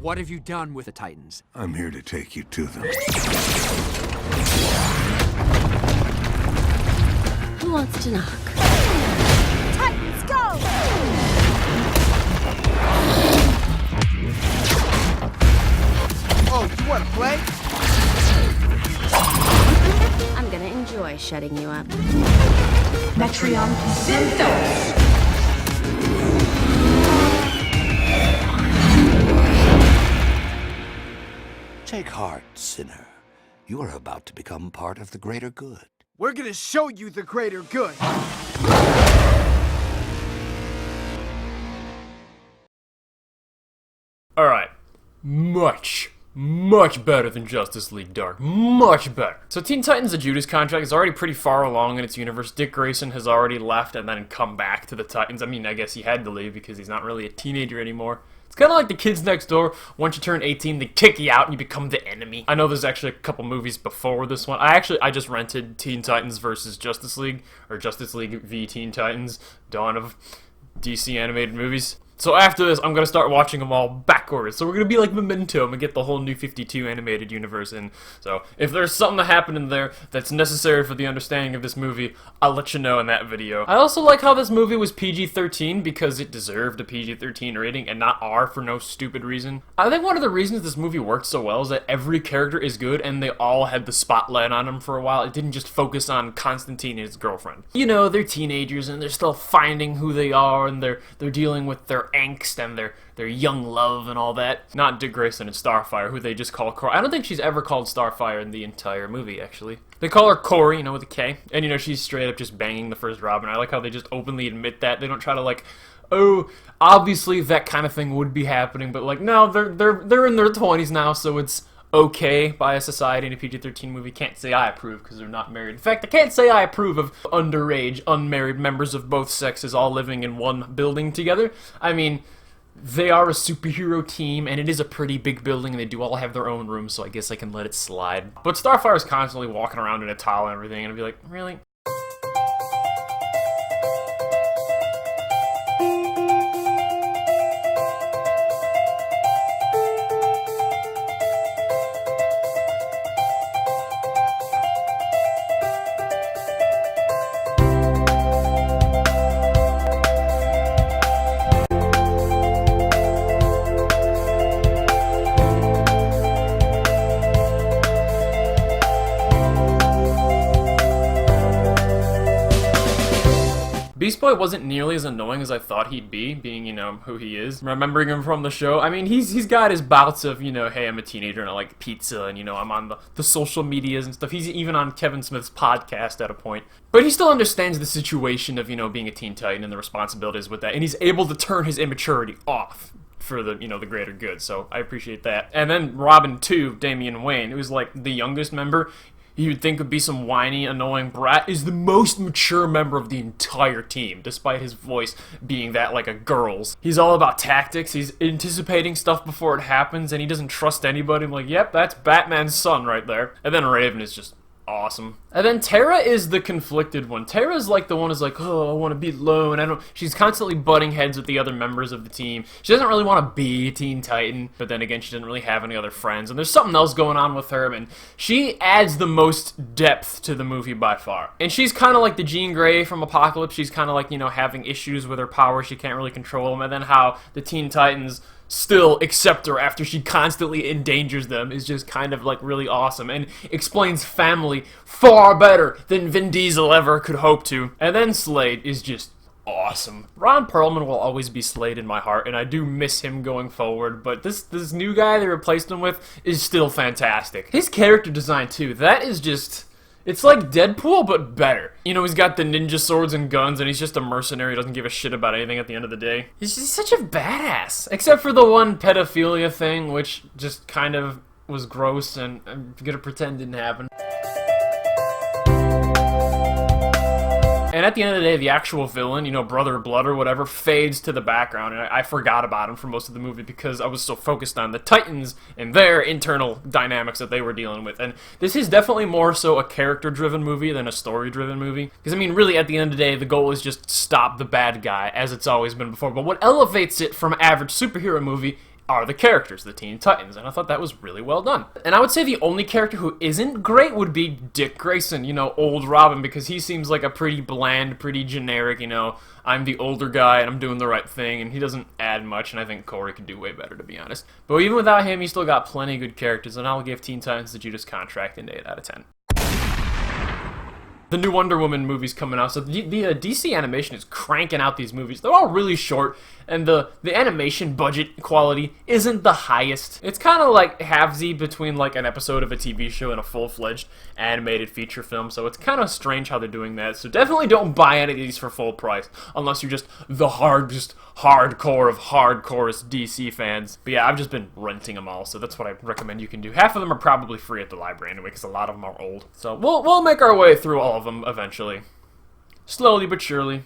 What have you done with the Titans? I'm here to take you to them. Who wants to knock? Titans, go! Oh, you wanna play? I'm gonna enjoy shutting you up. Metreon Zenthos! Take heart, sinner. You are about to become part of the greater good. We're gonna show you the greater good. Alright. Much better than Justice League Dark. Much better. So Teen Titans The Judas Contract is already pretty far along in its universe. Dick Grayson has already left and then come back to the Titans. I mean, I guess he had to leave because he's not really a teenager anymore. It's kind of like the kids next door. Once you turn 18, they kick you out and you become the enemy. I know there's actually a couple movies before this one. I just rented Teen Titans versus Justice League, or Justice League v Teen Titans, Dawn of DC animated movies. So after this, I'm going to start watching them all backwards. So we're going to be like Memento and get the whole New 52 animated universe in. So if there's something that happened in there that's necessary for the understanding of this movie, I'll let you know in that video. I also like how this movie was PG-13 because it deserved a PG-13 rating and not R for no stupid reason. I think one of the reasons this movie worked so well is that every character is good and they all had the spotlight on them for a while. It didn't just focus on Constantine and his girlfriend. You know, they're teenagers and they're still finding who they are and they're dealing with their angst and their young love and all that. Not Dick Grayson and Starfire, who they just call Corey. I don't think she's ever called Starfire in the entire movie, actually. They call her Corey, with a K. And, she's straight up just banging the first Robin. I like how they just openly admit that. They don't try to, like, oh, obviously that kind of thing would be happening, but, like, no, they're in their 20s now, so it's okay by a society in a PG-13 movie. Can't say I approve because they're not married. In fact, I can't say I approve of underage, unmarried members of both sexes all living in one building together. I mean, they are a superhero team, and it is a pretty big building, and they do all have their own rooms, so I guess I can let it slide. But Starfire is constantly walking around in a towel and everything, and I'd be like, really? Beast Boy wasn't nearly as annoying as I thought he'd be, being, who he is. Remembering him from the show, I mean, he's got his bouts of, hey, I'm a teenager and I like pizza, and, I'm on the social medias and stuff. He's even on Kevin Smith's podcast at a point. But he still understands the situation of, being a Teen Titan and the responsibilities with that, and he's able to turn his immaturity off for the, the greater good, so I appreciate that. And then Robin 2, Damian Wayne, who's like the youngest member, you would think would be some whiny, annoying brat, is the most mature member of the entire team, despite his voice being that like a girl's. He's all about tactics, he's anticipating stuff before it happens, and he doesn't trust anybody. I'm like, yep, that's Batman's son right there. And then Raven is just awesome. And then Tara is the conflicted one. Tara's like the one who's like, oh, I want to be alone. She's constantly butting heads with the other members of the team. She doesn't really want to be a Teen Titan, but then again, she doesn't really have any other friends. And there's something else going on with her, and she adds the most depth to the movie by far. And she's kind of like the Jean Grey from Apocalypse. She's kind of like, having issues with her powers. She can't really control them. And then how the Teen Titans still accept her after she constantly endangers them is just kind of like really awesome and explains family far better than Vin Diesel ever could hope to. And then Slade is just awesome. Ron Perlman will always be Slade in my heart, and I do miss him going forward, but this new guy they replaced him with is still fantastic. His character design too, that is just... It's like Deadpool, but better. He's got the ninja swords and guns, and he's just a mercenary, doesn't give a shit about anything at the end of the day. He's just such a badass. Except for the one pedophilia thing, which just kind of was gross, and I'm gonna pretend didn't happen. And at the end of the day, the actual villain, Brother Blood or whatever, fades to the background, and I forgot about him for most of the movie because I was so focused on the Titans and their internal dynamics that they were dealing with. And this is definitely more so a character-driven movie than a story-driven movie. Because, really, at the end of the day, the goal is just stop the bad guy, as it's always been before. But what elevates it from average superhero movie are the characters, the Teen Titans, and I thought that was really well done. And I would say the only character who isn't great would be Dick Grayson, you know, old Robin, because he seems like a pretty bland, pretty generic, you know, I'm the older guy and I'm doing the right thing, and he doesn't add much, and I think Corey could do way better, to be honest. But even without him, he still got plenty of good characters, and I'll give Teen Titans the Judas Contract an 8 out of 10. The new Wonder Woman movie's coming out, so the DC animation is cranking out these movies. They're all really short, and the animation budget quality isn't the highest. It's kind of like halvesy between like an episode of a TV show and a full-fledged animated feature film, so it's kind of strange how they're doing that. So definitely don't buy any of these for full price, unless you're just the hardcore of hardcorest DC fans. But yeah, I've just been renting them all, so that's what I recommend you can do. Half of them are probably free at the library anyway, because a lot of them are old. So we'll make our way through all of them eventually. Slowly but surely.